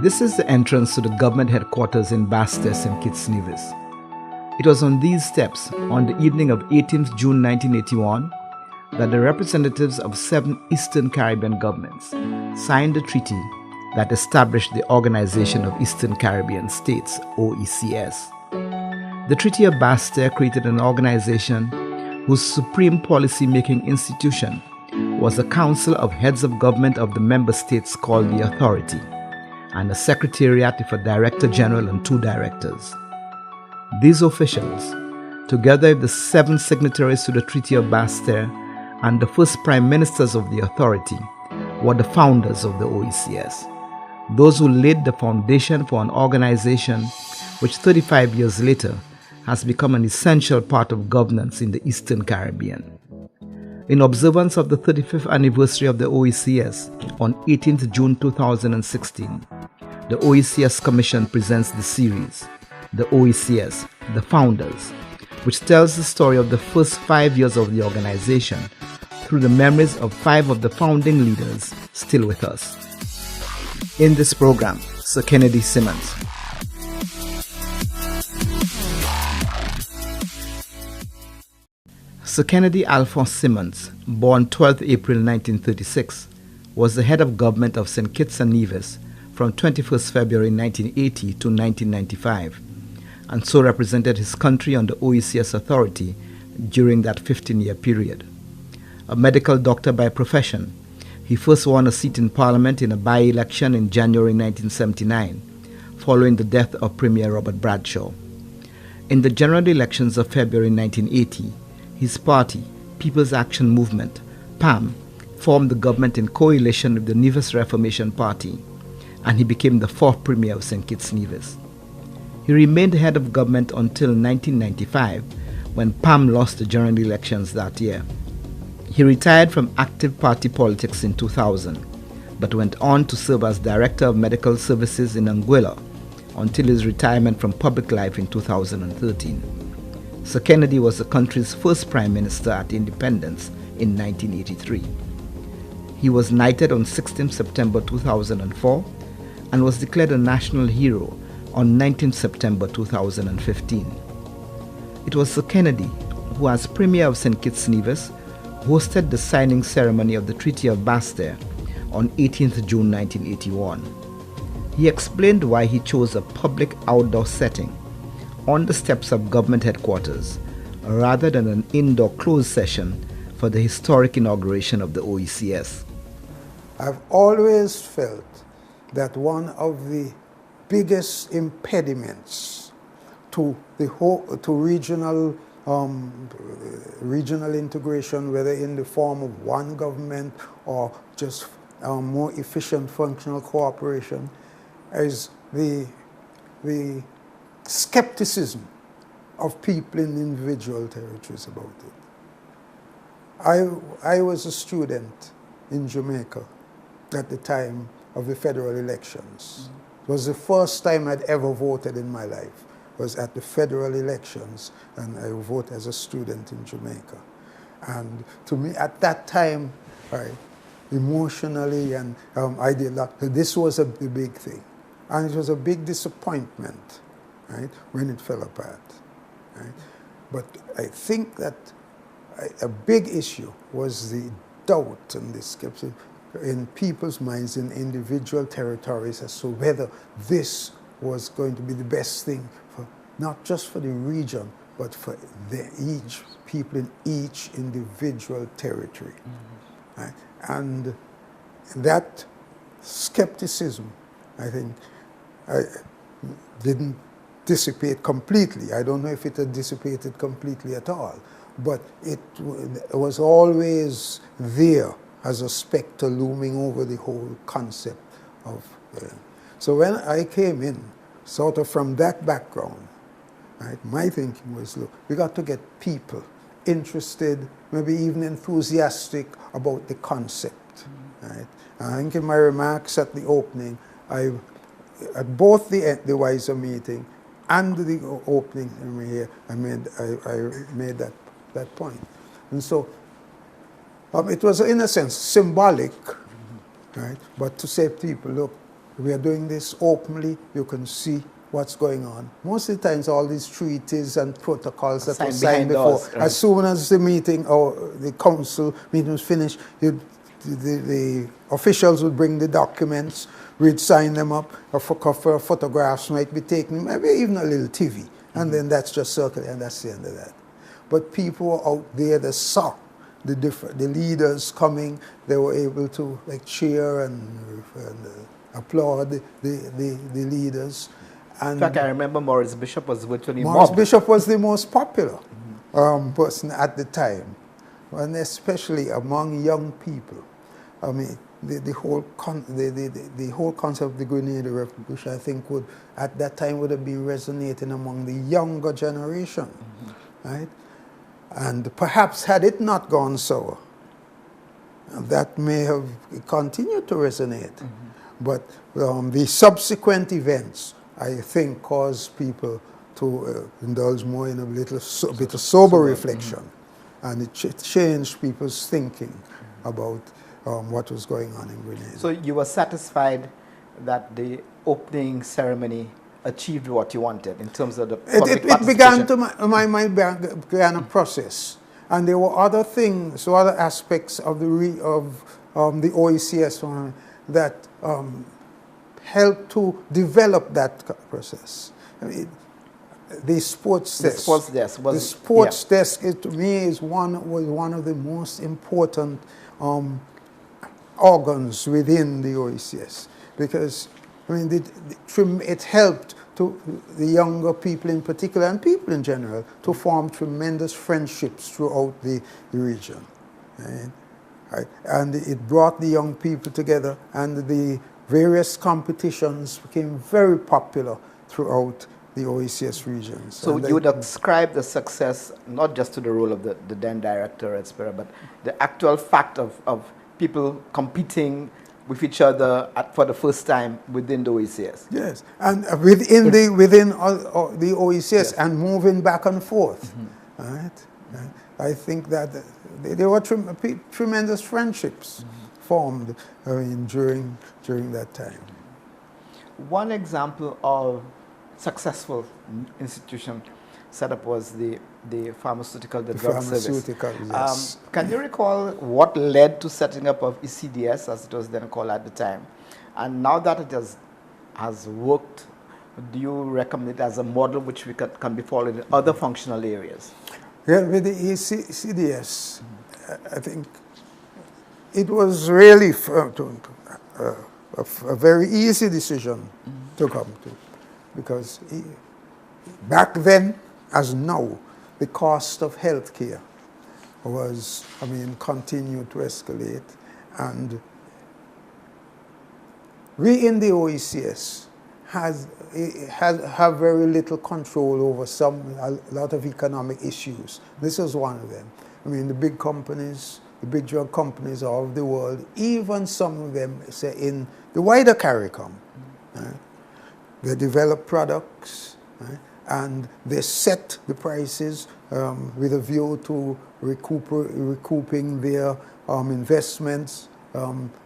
This is the entrance to the government headquarters in Basseterre, St. Kitts Nevis. It was on these steps, on the evening of 18th June 1981, that the representatives of 7 Eastern Caribbean governments signed a treaty that established the Organization of Eastern Caribbean States, OECS. The Treaty of Basseterre created an organization whose supreme policy-making institution was a council of heads of government of the member states called the Authority, and a secretariat with a director general and 2 directors. These officials, together with the 7 signatories to the Treaty of Basseterre and the first prime ministers of the Authority, were the founders of the OECS, those who laid the foundation for an organization which 35 years later has become an essential part of governance in the Eastern Caribbean. In observance of the 35th anniversary of the OECS on 18th June 2016, the OECS Commission presents the series, The OECS, The Founders, which tells the story of the first 5 years of the organization through the memories of 5 of the founding leaders still with us. In this program, Sir Kennedy Simmonds. Sir Kennedy Alphonse Simmonds, born 12th April 1936, was the head of government of St. Kitts and Nevis from 21st February 1980 to 1995, and so represented his country on the OECS Authority during that 15-year period. A medical doctor by profession, he first won a seat in Parliament in a by-election in January 1979, following the death of Premier Robert Bradshaw. In the general elections of February 1980, his party, People's Action Movement, PAM, formed the government in coalition with the Nevis Reformation Party, and he became the 4th Premier of St. Kitts Nevis. He remained head of government until 1995, when PAM lost the general elections that year. He retired from active party politics in 2000, but went on to serve as Director of Medical Services in Anguilla until his retirement from public life in 2013. Sir Kennedy was the country's first Prime Minister at independence in 1983. He was knighted on 16 September 2004 and was declared a national hero on 19 September 2015. It was Sir Kennedy who, as Premier of St. Kitts Nevis, hosted the signing ceremony of the Treaty of Basseterre on 18th June 1981. He explained why he chose a public outdoor setting on the steps of government headquarters rather than an indoor closed session for the historic inauguration of the OECS. I've always felt that one of the biggest impediments to regional integration, whether in the form of one government or just more efficient functional cooperation, is the skepticism of people in individual territories about it. I was a student in Jamaica at the time of the federal elections. It was the first time I'd ever voted in my life. It was at the federal elections, and I voted as a student in Jamaica. And to me, at that time, emotionally and this was the big thing. And it was a big disappointment, when it fell apart. But I think that a big issue was the doubt and the skepticism in people's minds in individual territories as to whether this was going to be the best thing for not just for the region, but for each people in each individual territory. And that skepticism, I think, didn't dissipate completely. I don't know if it had dissipated completely at all, but it was always there as a specter looming over the whole concept of. So when I came in, sort of from that background, my thinking was, look, we got to get people interested, maybe even enthusiastic about the concept. I think in my remarks at the opening, at both the WISER meeting and the opening here, I made that point. And so it was, in a sense, symbolic, but to say to people, look, we are doing this openly. You can see what's going on. Most of the times, all these treaties and protocols that were signed before, doors, right. as soon as the meeting or the council meeting was finished, the officials would bring the documents, we'd sign them up, photographs might be taken, maybe even a little TV, and then that's just circulated, and that's the end of that. But people were out there, they saw the leaders coming, they were able to like cheer and applaud the leaders. And in fact, I remember Maurice Bishop was virtually Maurice mobbed. Bishop was the most popular person at the time, and especially among young people. I mean, the whole concept of the Grenadier Revolution, I think, would at that time would have been resonating among the younger generation, right? And perhaps had it not gone so, that may have continued to resonate. But the subsequent events, I think, caused people to indulge more in a bit of sober reflection. And it changed people's thinking about what was going on in Grenada. So you were satisfied that the opening ceremony achieved what you wanted in terms of the public it began began a process, and there were other things, other aspects of the OECS one that helped to develop that process. I mean, the sports desk. The sports desk, to me, was one of the most important organs within the OECS, because I mean, it helped to the younger people in particular, and people in general, to form tremendous friendships throughout the region. Right? And it brought the young people together, and the various competitions became very popular throughout the OECS regions. So you would ascribe the success not just to the role of the then director at Spera, but the actual fact of people competing with each other for the first time within the OECS. Yes, and within the OECS, yes, and moving back and forth. Right? I think that there were tremendous friendships formed during that time. One example of successful institution setup was the pharmaceutical, the drug service. Yes. Can you recall what led to setting up of ECDS, as it was then called at the time? And now that it has worked, do you recommend it as a model which can be followed in other functional areas? Yeah, with the ECDS, I think it was really a very easy decision to come to, because back then, as now, the cost of healthcare was, continued to escalate, and we in the OECS have very little control over a lot of economic issues. This is one of them. The big companies, the big drug companies all over the world, even some of them, say, in the wider CARICOM, they develop products, and they set the prices with a view to recouping their investments,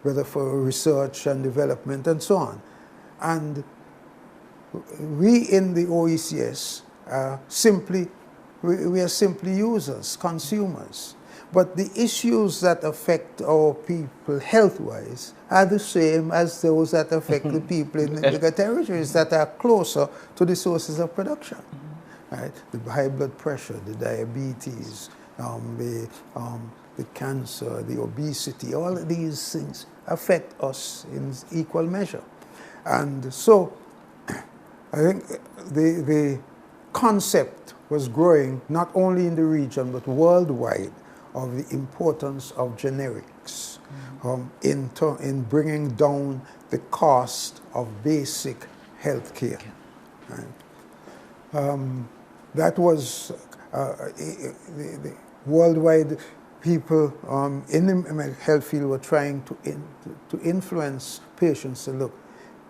whether for research and development and so on. And we in the OECS we are simply users, consumers. But the issues that affect our people health-wise are the same as those that affect the people in the bigger territories that are closer to the sources of production. Right? The high blood pressure, the diabetes, the cancer, the obesity, all of these things affect us in equal measure. And so I think the concept was growing not only in the region but worldwide of the importance of generics in bringing down the cost of basic health care. Right? That was the worldwide people in the health field were trying to influence patients to look,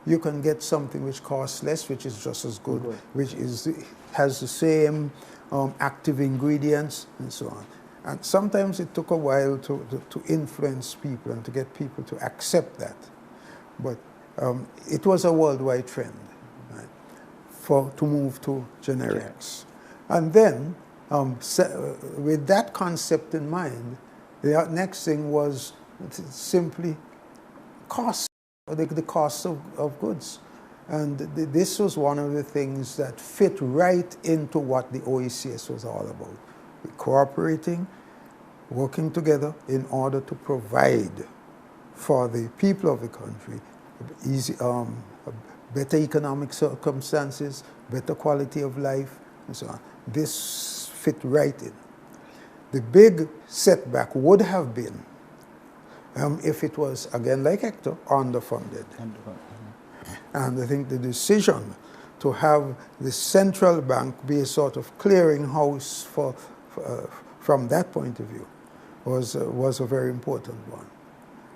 you can get something which costs less, which is just as good, which has the same active ingredients and so on. And sometimes it took a while to influence people and to get people to accept that. But it was a worldwide trend, right, to move to generics. And then, with that concept in mind, the next thing was simply cost, the cost of goods. And this was one of the things that fit right into what the OECS was all about. Cooperating, working together in order to provide for the people of the country better economic circumstances, better quality of life, and so on. This fit right in. The big setback would have been if it was, again, like Hector, underfunded. And I think the decision to have the central bank be a sort of clearinghouse from that point of view was a very important one.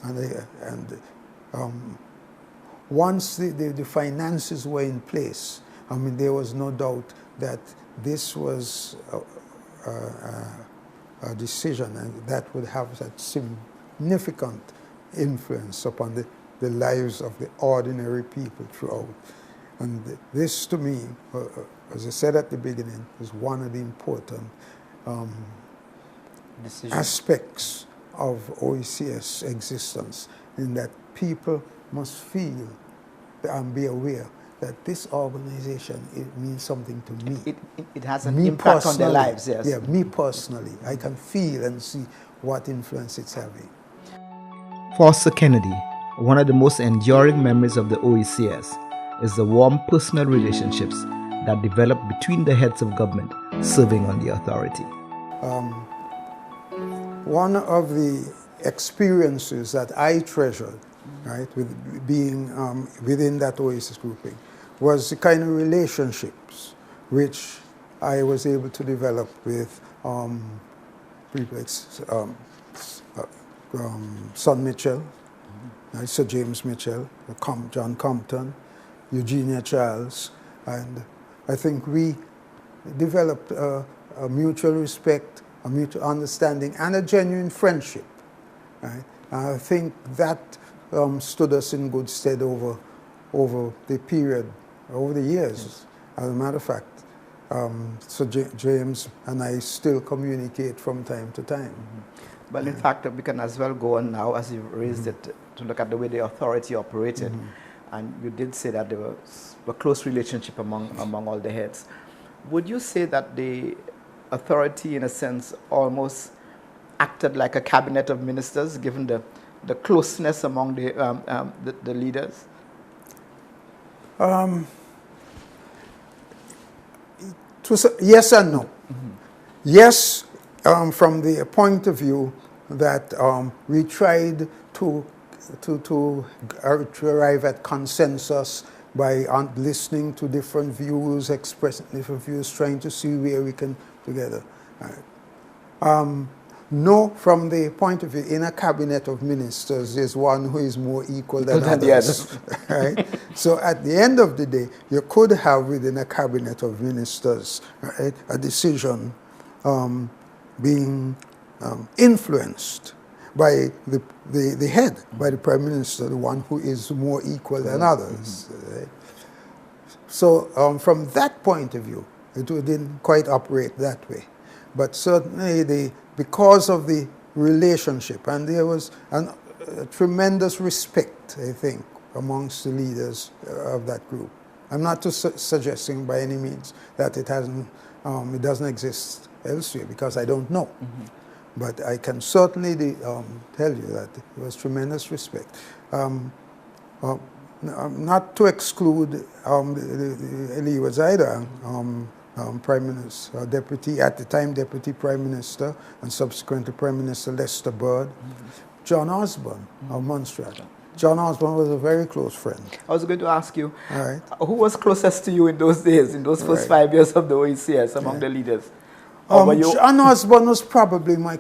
And once the finances were in place, I mean, there was no doubt that this was a decision and that would have that significant influence upon the lives of the ordinary people throughout. And this, to me, as I said at the beginning, is one of the important aspects of OECS existence, in that people must feel and be aware that this organization, it means something to me. It has an impact on their lives, yes. Yeah, me personally. I can feel and see what influence it's having. For Sir Kennedy, one of the most enduring memories of the OECS is the warm personal relationships that developed between the heads of government serving on the authority. One of the experiences that I treasured, right, with being within that OECS grouping, was the kind of relationships which I was able to develop with people like Son Mitchell, Sir James Mitchell, John Compton, Eugenia Charles, and I think we developed a mutual respect, a mutual understanding, and a genuine friendship. Right? I think that stood us in good stead over the period, over the years. Yes. As a matter of fact, so James and I still communicate from time to time. Mm-hmm. Well, in fact, we can as well go on now, as you raised it, to look at the way the authority operated. And you did say that there was a close relationship among all the heads. Would you say that the authority, in a sense, almost acted like a cabinet of ministers, given the closeness among the leaders? Yes and no. Yes, from the point of view that we tried to arrive at consensus by listening to different views, expressing different views, trying to see where we can together. No, from the point of view, in a cabinet of ministers, there's one who is more equal than others. Right? So at the end of the day, you could have within a cabinet of ministers, right, a decision being influenced by the head, by the prime minister, the one who is more equal than others. Right? So from that point of view, it didn't quite operate that way. But certainly because of the relationship, and there was a tremendous respect, I think, amongst the leaders of that group. I'm not suggesting by any means that it doesn't exist elsewhere, because I don't know. But I can certainly tell you that there was tremendous respect. Not to exclude Lee was either Prime Minister, at the time Deputy Prime Minister, and subsequently Prime Minister Lester Bird, John Osborne of Montserrat. John Osborne was a very close friend. I was going to ask you, who was closest to you in those days, in those first 5 years of the OECS among the leaders? John Osborne was probably my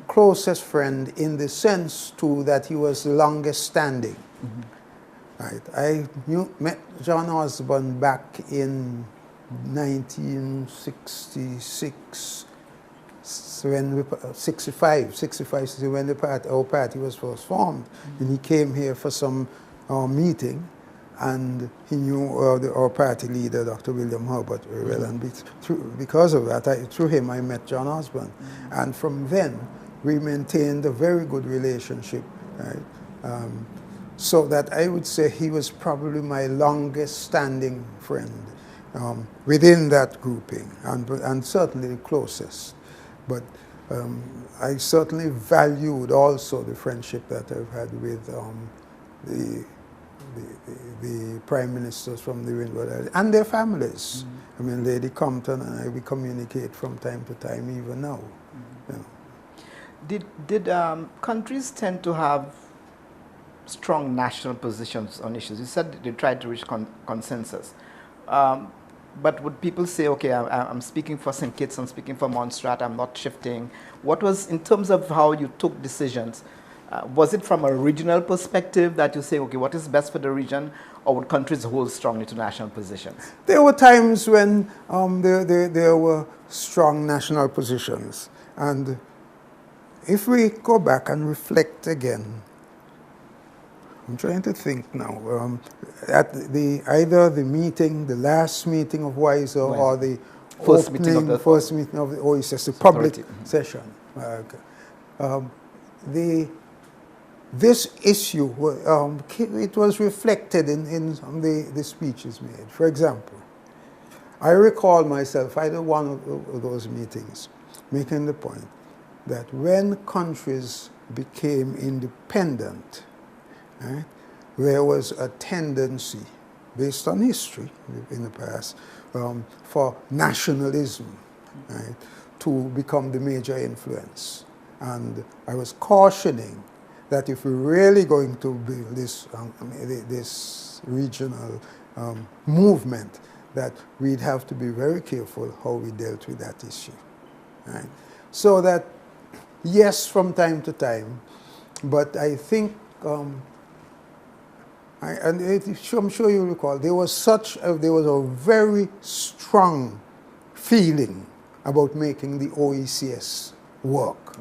closest friend in the sense, too, that he was the longest standing. Right. I met John Osborne back in 1966, when 65, when our party was first formed. And he came here for some meeting, and he knew our party leader, Dr. William Herbert, very well, and because of that, through him, I met John Osborne. And from then, we maintained a very good relationship, right? So that I would say he was probably my longest standing friend within that grouping, and certainly the closest. But I certainly valued also the friendship that I've had with the prime ministers from the Windward Islands and their families. I mean, Lady Compton and I, we communicate from time to time, even now. You know. Did countries tend to have strong national positions on issues? You said they tried to reach consensus. But would people say, okay, I'm speaking for St. Kitts, I'm speaking for Montserrat, I'm not shifting? What was, in terms of how you took decisions, was it from a regional perspective that you say, okay, what is best for the region, or would countries hold strongly to national positions? There were times when there were strong national positions. And if we go back and reflect again, I'm trying to think now, at either the meeting, the last meeting of WISER, or the first meeting of the OECS, the public session. This issue, it was reflected in the speeches made. For example, I recall myself, either one of those meetings, making the point that when countries became independent, right, there was a tendency, based on history in the past, for nationalism, right, to become the major influence. And I was cautioning that if we're really going to build this, this regional movement, that we'd have to be very careful how we dealt with that issue. Right? So that, yes, from time to time, but I think, I'm sure you recall, there was a very strong feeling about making the OECS work.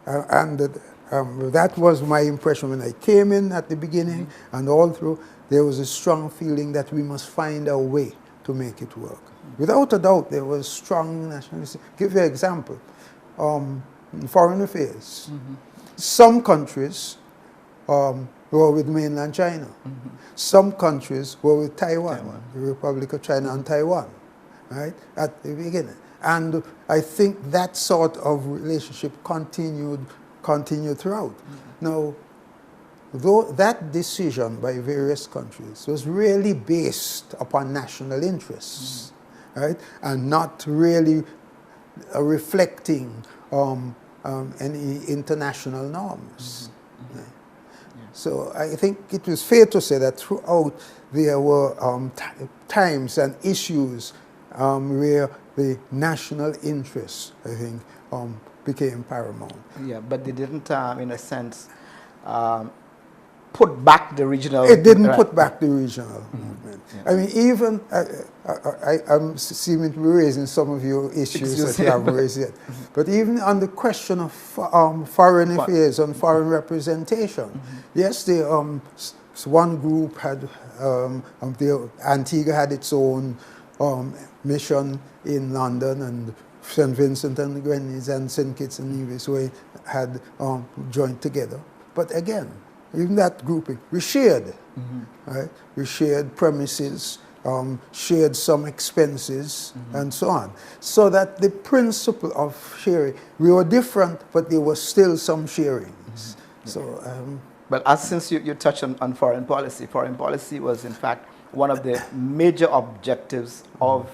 And that was my impression when I came in at the beginning, and all through, there was a strong feeling that we must find a way to make it work. Without a doubt, there was strong nationalism. Give you an example. In foreign affairs, some countries were with mainland China. Some countries were with Taiwan, the Republic of China and Taiwan, right, at the beginning. And I think that sort of relationship continued throughout. Now, though that decision by various countries was really based upon national interests, right, and not really reflecting any international norms. Right? So I think it was fair to say that throughout there were times and issues where the national interest, I think, became paramount. Yeah, but they didn't, in a sense, put back the regional... It didn't put back the regional movement. Yeah. I mean, even, I'm seeming to be raising some of your issues that you haven't raised yet. But even on the question of foreign affairs and foreign representation, yes, one group had, Antigua had its own mission in London, and St. Vincent and the Grenadines and St. Kitts and Nevis had joined together. But again, even that grouping, we shared. Right? We shared premises, shared some expenses, and so on. So that the principle of sharing, we were different, but there was still some sharings. So, but since you touched on foreign policy was in fact one of the major objectives of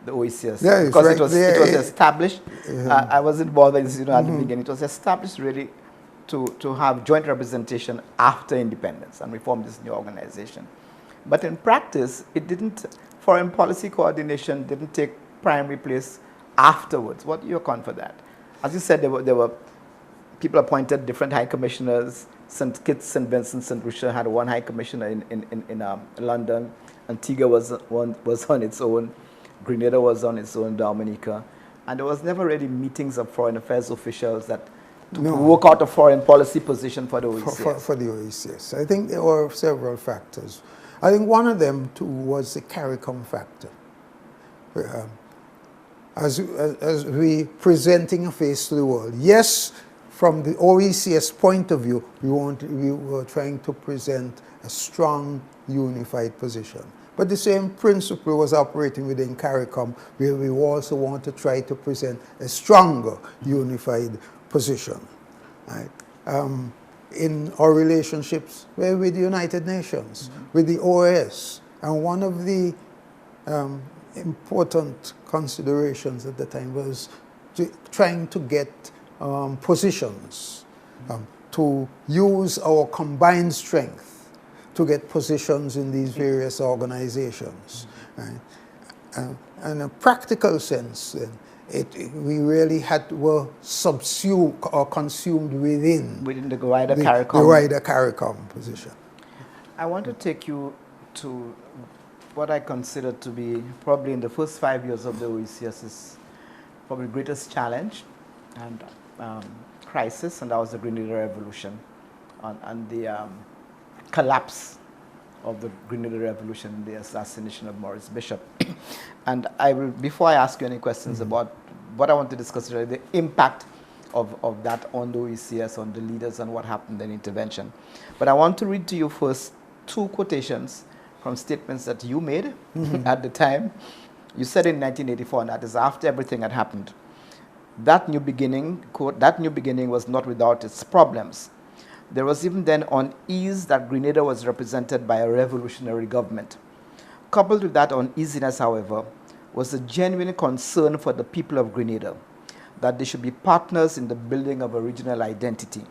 the OECS, yeah, because right. it was established. I was involved in this, at the beginning. It was established really to have joint representation after independence and reform this new organization. But in practice, it didn't. Foreign policy coordination didn't take primary place afterwards. What do you account for that? As you said, there were people appointed, different high commissioners. St. Kitts, St. Vincent, St. Lucia had one high commissioner in London. Antigua was on its own. Grenada was on its own, Dominica. And there was never really meetings of foreign affairs officials that No. work out a foreign policy position for the OECS? For the OECS. I think there were several factors. I think one of them, too, was the CARICOM factor. As we presenting a face to the world. Yes, from the OECS point of view, we were trying to present a strong, unified position. But the same principle was operating within CARICOM, where we also want to try to present a stronger, unified position. Right? In our relationships with the United Nations, with the OAS. And one of the important considerations at the time was trying to get positions, to use our combined strength to get positions in these various organizations. Right? In a practical sense, we really were subsumed or consumed within the wider CARICOM position. I want to take you to what I consider to be probably in the first 5 years of the OECS is probably the greatest challenge and crisis, and that was the Grenada Revolution and the collapse of the Grenada Revolution, the assassination of Maurice Bishop. And before I ask you any questions about what I want to discuss today, the impact of that on the OECS, on the leaders, and what happened in intervention. But I want to read to you first 2 quotations from statements that you made at the time. You said in 1984, and that is after everything had happened, that new beginning, quote, that new beginning was not without its problems. There was even then unease that Grenada was represented by a revolutionary government. Coupled with that uneasiness, however, was a genuine concern for the people of Grenada, that they should be partners in the building of a regional identity.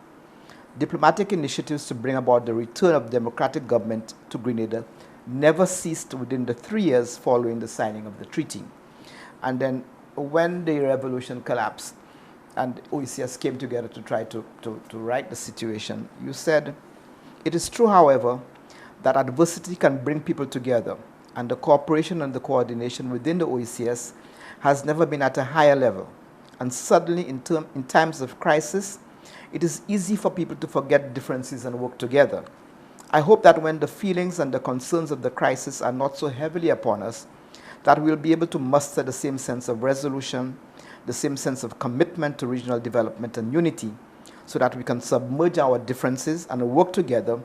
Diplomatic initiatives to bring about the return of democratic government to Grenada never ceased within the 3 years following the signing of the treaty. And then when the revolution collapsed and OECS came together to try to right the situation, you said, "It is true, however, that adversity can bring people together, and the cooperation and the coordination within the OECS has never been at a higher level. And suddenly, in times of crisis, it is easy for people to forget differences and work together. I hope that when the feelings and the concerns of the crisis are not so heavily upon us, that we'll be able to muster the same sense of resolution, the same sense of commitment to regional development and unity, so that we can submerge our differences and work together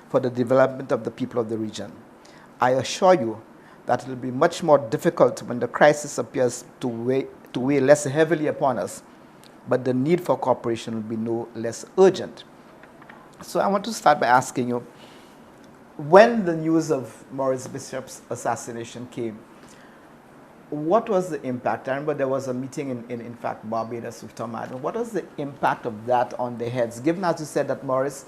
for the development of the people of the region. I assure you that it will be much more difficult when the crisis appears to weigh less heavily upon us, but the need for cooperation will be no less urgent." So I want to start by asking you, when the news of Maurice Bishop's assassination came, what was the impact? I remember there was a meeting in fact, Barbados with Tom Adams. What was the impact of that on their heads, given, as you said, that Maurice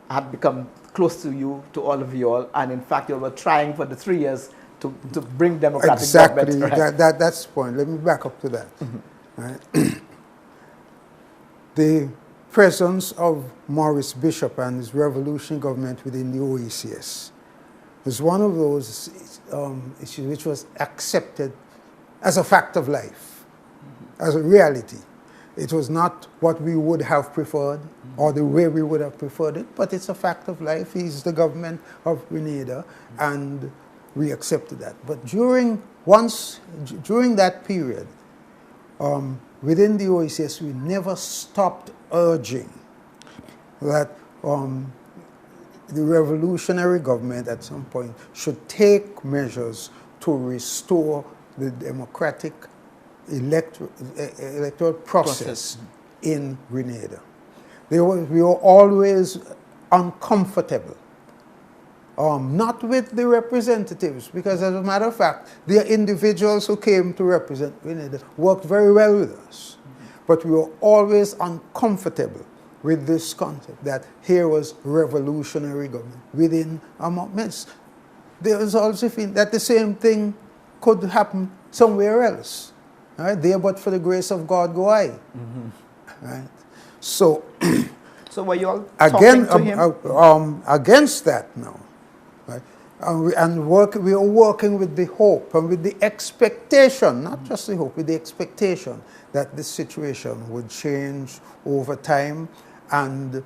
had become close to you, to all of you all, and in fact you were trying for the 3 years to bring democratic government. Exactly, that's the point. Let me back up to that. Right? The presence of Maurice Bishop and his revolution government within the OECS was one of those issues which was accepted as a fact of life, as a reality. It was not what we would have preferred or the way we would have preferred it, but it's a fact of life. He's the government of Grenada, and we accepted that. But during that period, within the OECS, we never stopped urging that the revolutionary government at some point should take measures to restore the democratic electoral process in Grenada. We were always uncomfortable, not with the representatives, because as a matter of fact, the individuals who came to represent Grenada worked very well with us. But we were always uncomfortable with this concept that here was revolutionary government within our midst. There was also a feeling that the same thing could happen somewhere else. Right? There, but for the grace of God, go I. Right? So, so were you all again, talking to him? Against that now, right? We are working with the hope and with the expectation, not just the hope, with the expectation that this situation would change over time, and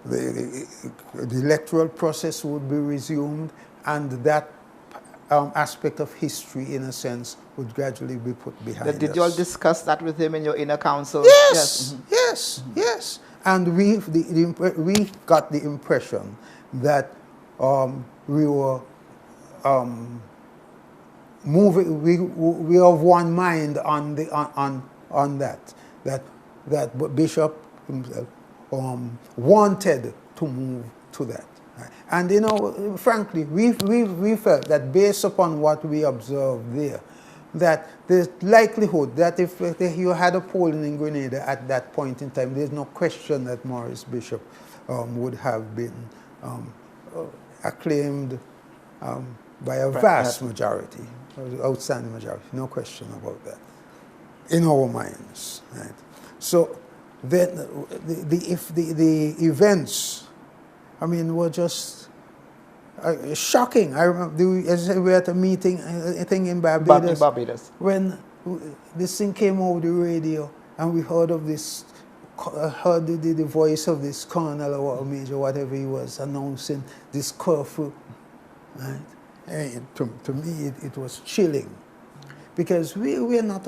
the electoral process would be resumed, and that aspect of history, in a sense, would gradually be put behind us. Did you all discuss that with him in your inner council? Yes, yes, yes. And we got the impression that we were moving. We are of one mind on that Bishop himself wanted to move to that. And you know, frankly, we felt that based upon what we observed there, that there's likelihood that if you had a polling in Grenada at that point in time, there's no question that Maurice Bishop would have been acclaimed by a vast majority, outstanding majority, no question about that, in our minds. Right? So then the events, I mean, were just shocking. I remember we were at a meeting, I think in Barbados, when this thing came over the radio, and we heard of this, heard the voice of this colonel or major, whatever he was, announcing this curfew. Right? And to me, it was chilling, because we are not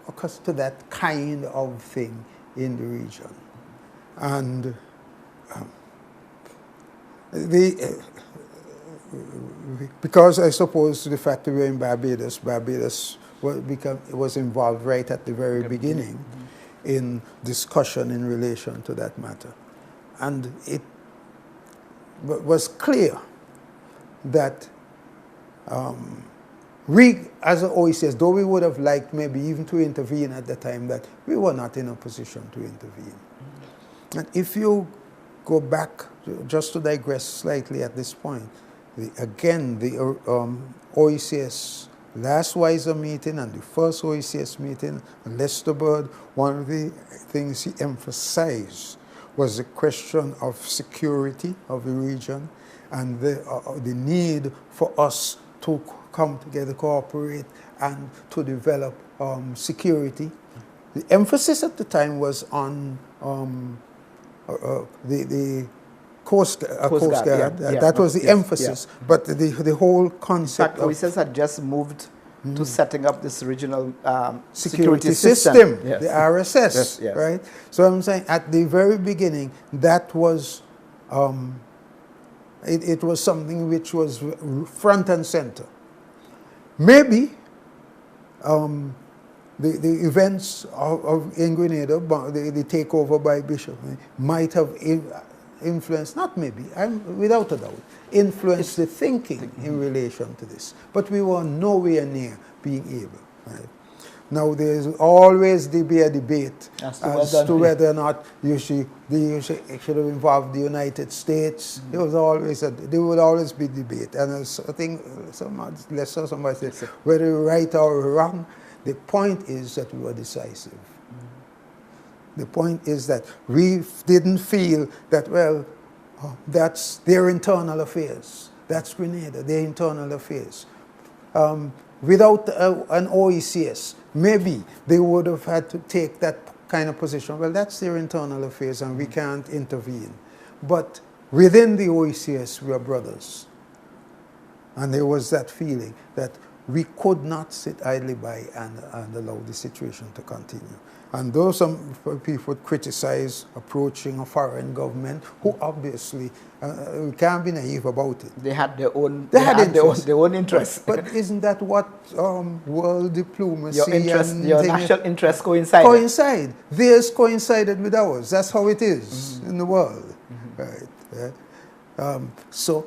accustomed to that kind of thing in the region. And because I suppose the fact that we were in Barbados was involved right at the very beginning in discussion in relation to that matter. And it was clear that we, as an OECS, though we would have liked maybe even to intervene at the time, that we were not in a position to intervene. And if you go back, just to digress slightly at this point, the OECS last WISER meeting and the first OECS meeting, Lester Bird, one of the things he emphasized was the question of security of the region, and the need for us to come together, cooperate, and to develop security. The emphasis at the time was on the Coast Guard. That was the emphasis. Yeah. But the whole concept of... OECS had just moved to setting up this regional security system, the RSS, right? So I'm saying at the very beginning, that was... it was something which was front and center. Maybe the events in Grenada, the takeover by Bishop, might have influenced, not maybe, without a doubt, influenced the thinking in relation to this. But we were nowhere near being able. Right? Now, there's always a debate as to whether or not they should have involved the United States. There was always there would always be debate. And I think somebody said, whether you're right or wrong, the point is that we were decisive. The point is that we didn't feel that, well, that's their internal affairs. That's Grenada, their internal affairs. Without an OECS, maybe they would have had to take that kind of position. Well, that's their internal affairs and we can't intervene. But within the OECS, we are brothers. And there was that feeling that we could not sit idly by and allow the situation to continue. And though some people criticize approaching a foreign government, who obviously, we can't be naive about it. They had their own, their own interests. But isn't that what world diplomacy your national interests coincide? Theirs coincided with ours. That's how it is in the world. Right? So,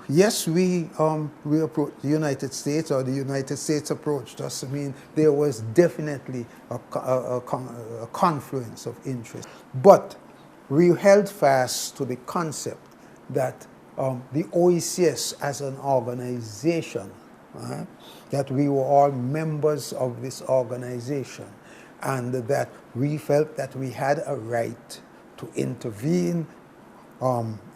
yes, we approached the United States, or the United States approached us. I mean, there was definitely a confluence of interest. But we held fast to the concept that the OECS as an organization, that we were all members of this organization, and that we felt that we had a right to intervene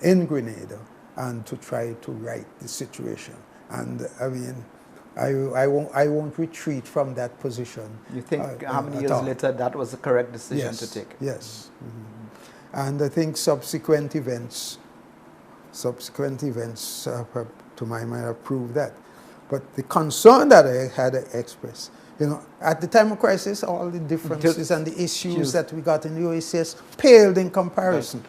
in Grenada and to try to right the situation. And I mean, I won't retreat from that position. You think how many at years all. later that was the correct decision Yes, to take? yes. And I think subsequent events, to my mind, have proved that. But the concern that I had expressed, you know, at the time of crisis, all the differences and the issues that we got in the OECS paled in comparison.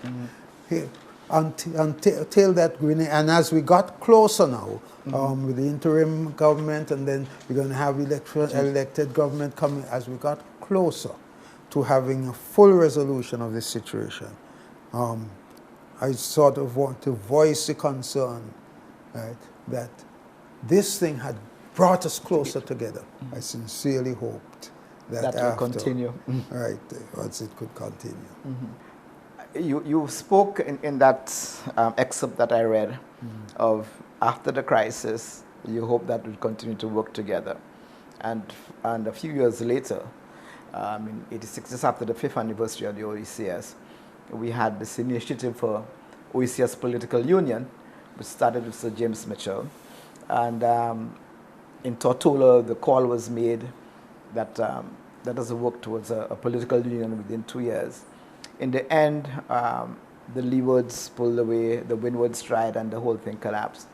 Here, until that Grenada, and as we got closer now, with the interim government, and then we're going to have elected government coming, as we got closer to having a full resolution of this situation, I sort of want to voice the concern, right, that this thing had brought us closer together. I sincerely hoped that will continue. Right, once it could continue. You spoke in that excerpt that I read of after the crisis, you hope that we'll continue to work together. And a few years later, in 86, just after the 5th anniversary of the OECS, we had this initiative for OECS Political Union, which started with Sir James Mitchell. And in Tortola, the call was made that let us work towards a political union within 2 years. In the end, the leewards pulled away, the windwards tried, and the whole thing collapsed.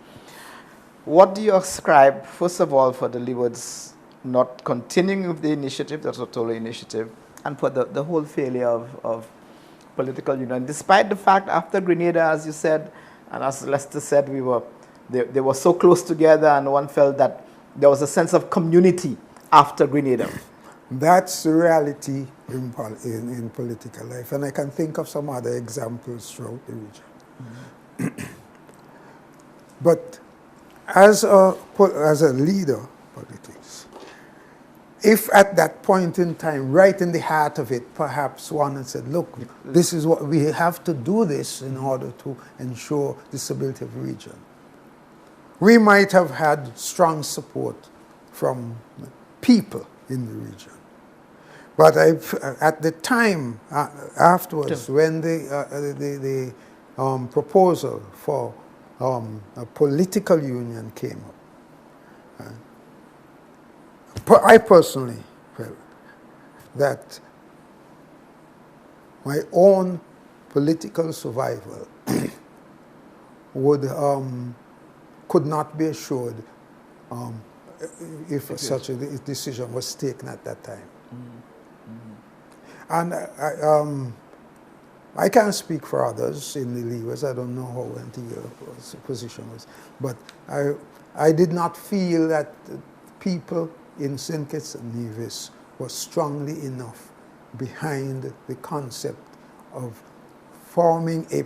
What do you ascribe, first of all, for the leewards not continuing with the initiative, the Tortola initiative, and for the whole failure of political union, despite the fact after Grenada, as you said, and as Lester said, they were so close together, and one felt that there was a sense of community after Grenada. That's the reality in political life, and I can think of some other examples throughout the region. But as a leader of politics, if at that point in time, right in the heart of it, perhaps one had said, look, this is what we have to do this in order to ensure the stability of the region, we might have had strong support from people in the region. But at the time afterwards, when the proposal for a political union came up, I personally felt that my own political survival could not be assured if such a decision was taken at that time. And I can't speak for others in the leaders. I don't know how Antigua's position was. But I did not feel that people in St. Kitts and Nevis were strongly enough behind the concept of forming a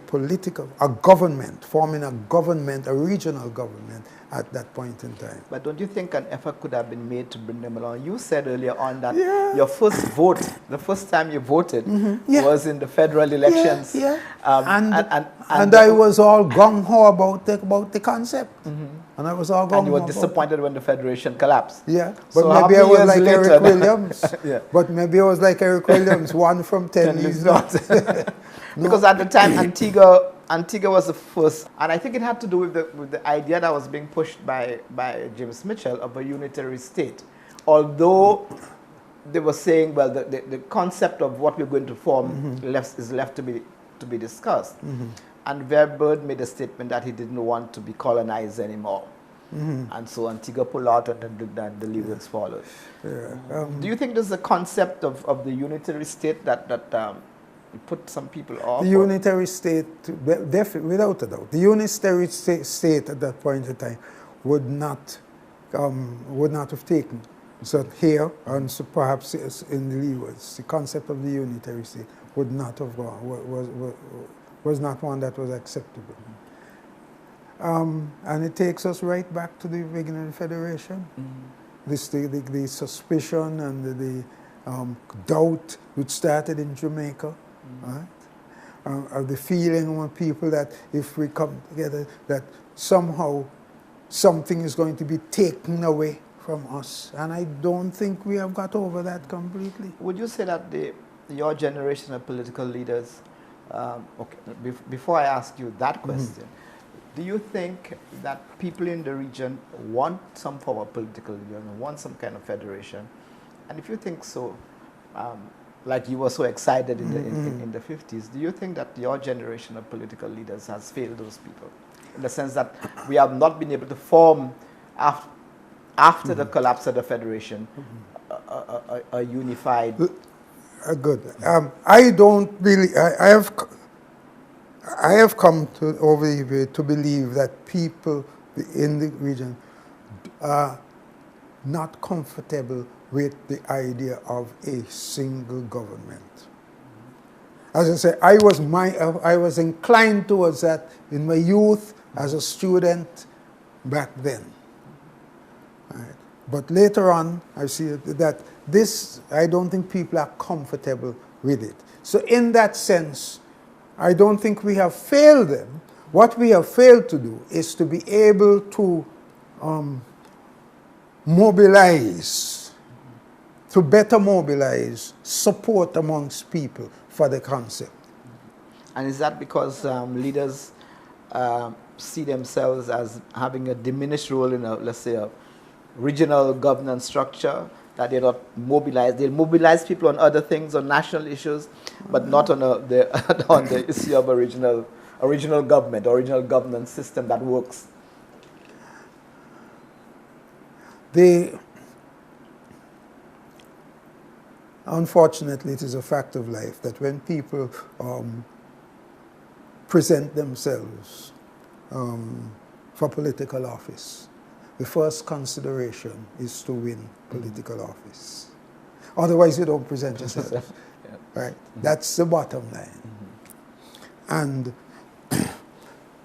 government, a regional government at that point in time. But don't you think an effort could have been made to bring them along? You said earlier on that your first vote, the first time you voted, was in the federal elections. And I was all gung-ho about the concept. And I was all gung-ho. And you were disappointed when the federation collapsed. Yeah, but so maybe I was like Eric Williams. But maybe I was like Eric Williams, 1 from 10 leaves not. Because at the time, Antigua was the first, and I think it had to do with the idea that was being pushed by James Mitchell of a unitary state. Although they were saying, well, the concept of what we're going to form is left to be discussed. And Verburd made a statement that he didn't want to be colonized anymore. And so Antigua pulled out, and then the leaders followed. Do you think there's a concept of the unitary state that put some people off? The unitary state, definitely, without a doubt, the unitary state at that point in time would not have taken. So here, and so perhaps in the leewards, the concept of the unitary state would not have gone, was not one that was acceptable. And it takes us right back to the beginning of the Federation. The suspicion and the doubt which started in Jamaica. Right? The feeling among people that if we come together, that somehow something is going to be taken away from us. And I don't think we have got over that completely. Would you say that your generation of political leaders, before I ask you that question, Do you think that people in the region want some form of political union, want some kind of federation? And if you think so, like you were so excited in the 50s, do you think that your generation of political leaders has failed those people? In the sense that we have not been able to form, after the collapse of the federation, a unified... Good. I don't really... I have come to over the years to believe that people in the region are not comfortable with the idea of a single government. As I say, I was inclined towards that in my youth as a student back then. Right. But later on, I see that this, I don't think people are comfortable with it. So in that sense, I don't think we have failed them. What we have failed to do is to be able to mobilize, to better mobilize support amongst people for the concept. And is that because leaders see themselves as having a diminished role in, let's say, a regional governance structure, that they're not mobilized? They'll mobilize people on other things, on national issues, but not on on the issue of a regional government, original governance system that works. Unfortunately, it is a fact of life that when people present themselves for political office, the first consideration is to win political office. Otherwise, you don't present yourself. Yeah. Right? That's the bottom line. And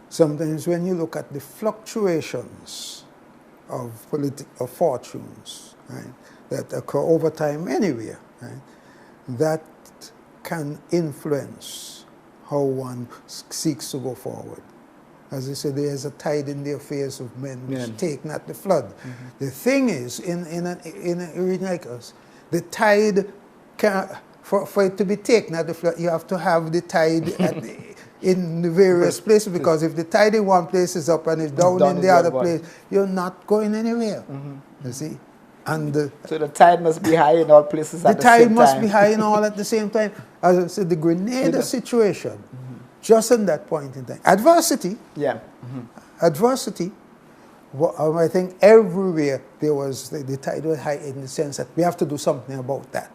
sometimes when you look at the fluctuations of fortunes, right, that occur over time anywhere, right, that can influence how one seeks to go forward. As I said, there is a tide in the affairs of men which take not the flood. The thing is, in a region like us, the tide, for it to be taken at the flood, you have to have the tide in the various places, because if the tide in one place is up and it's down in the other place, you're not going anywhere, you see. And so the tide must be high in all places at the same time. The tide must be high in all at the same time. As I said, the Grenada situation, just in that point in time. Adversity. Yeah. Adversity. Well, I think everywhere there was the tide was high in the sense that we have to do something about that.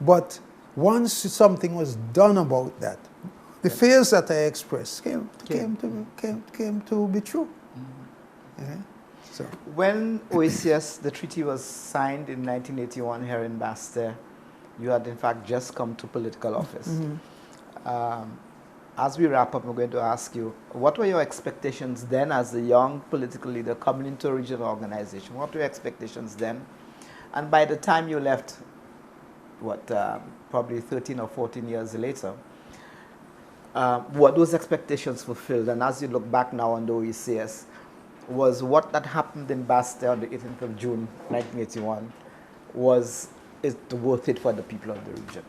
But once something was done about that, the fears that I expressed came to be true. Yeah. So when OECS, the treaty was signed in 1981 here in Basseterre, you had in fact just come to political office. As we wrap up, I'm going to ask you, what were your expectations then as a young political leader coming into a regional organization? What were your expectations then? And by the time you left, probably 13 or 14 years later, were those expectations fulfilled? And as you look back now on the OECS, was what that happened in Basseterre on the 18th of June, 1981, was it worth it for the people of the region?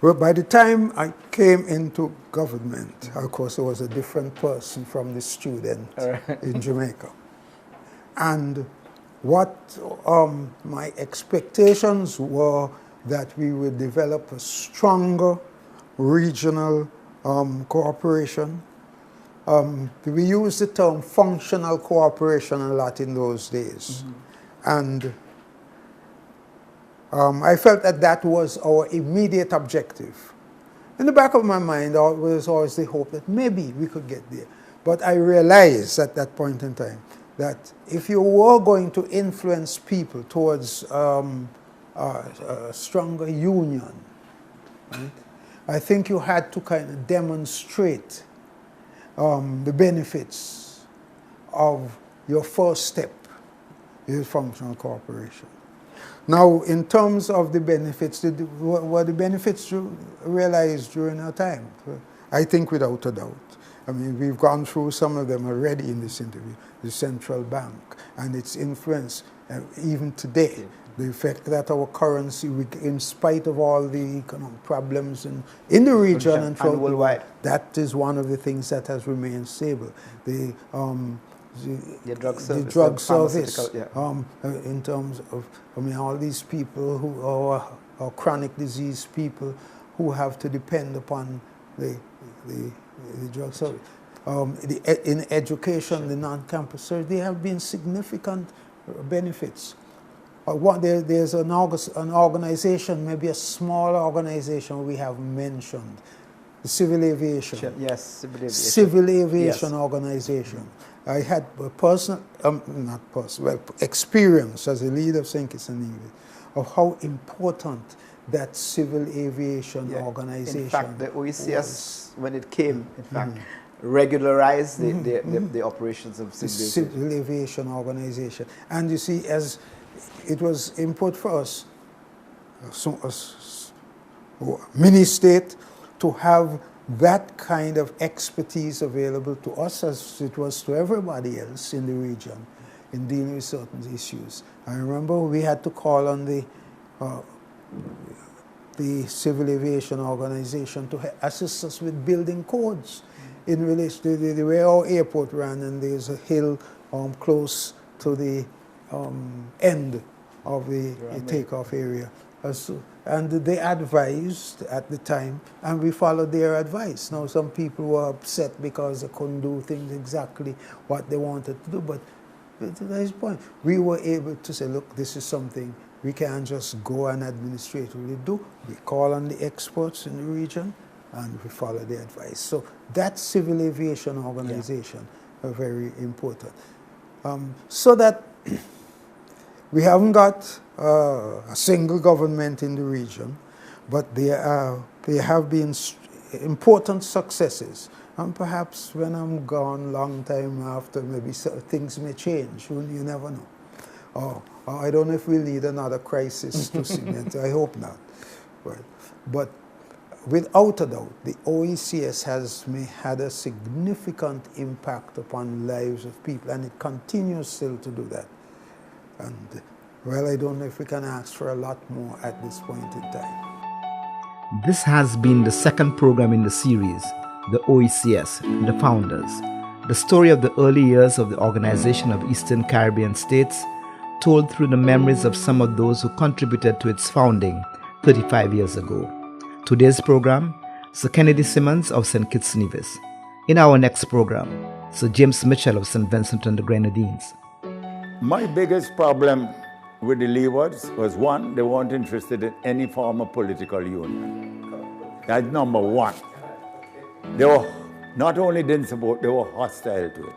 Well, by the time I came into government, of course, I was a different person from the student in Jamaica. And what my expectations were that we would develop a stronger regional cooperation. We used the term functional cooperation a lot in those days. And I felt that that was our immediate objective. In the back of my mind, there was always the hope that maybe we could get there. But I realized at that point in time that if you were going to influence people towards a stronger union, right, I think you had to kind of demonstrate the benefits of your first step, is functional cooperation. Now, in terms of the benefits, were the benefits realized during our time? I think without a doubt. I mean, we've gone through some of them already in this interview. The central bank and its influence, even today, the effect that our currency, in spite of all the economic problems in the region and throughout the world, that is one of the things that has remained stable. The drug service, in terms of, I mean, all these people who are chronic disease people who have to depend upon the drug service. In education, the non-campus service, there have been significant benefits. There's an organization, maybe a small organization we have mentioned, the Civil Aviation. Yes, Civil Aviation. Civil Aviation Organization. I had a personal, experience as a leader of St. Kitts and Nevis of how important that civil aviation organization. In fact, the OECS, when it came, in fact, regularized the operations of civil aviation organization. And you see, as it was important for us, mini-state, to have that kind of expertise available to us as it was to everybody else in the region in dealing with certain issues. I remember we had to call on the Civil Aviation Organization to assist us with building codes in relation to the way our airport ran, and there's a hill close to the end of the takeoff area. And they advised at the time, and we followed their advice. Now, some people were upset because they couldn't do things exactly what they wanted to do, but to this point, we were able to say, look, this is something we can't just go and administratively do. We call on the experts in the region, and we follow their advice. So that civil aviation organization are very important. So that we haven't got a single government in the region, but there have been important successes. And perhaps when I'm gone, long time after, maybe things may change. You never know. I don't know if we'll need another crisis to cement. I hope not. Right. But without a doubt, the OECS has had a significant impact upon lives of people, and it continues still to do that. And, well, I don't know if we can ask for a lot more at this point in time. This has been the second program in the series, the OECS, the Founders, the story of the early years of the Organization of Eastern Caribbean States, told through the memories of some of those who contributed to its founding 35 years ago. Today's program, Sir Kennedy Simmonds of St. Kitts Nevis. In our next program, Sir James Mitchell of St. Vincent and the Grenadines. My biggest problem with the Leewards was, one, they weren't interested in any form of political union. That's number one. They were not only didn't support, they were hostile to it.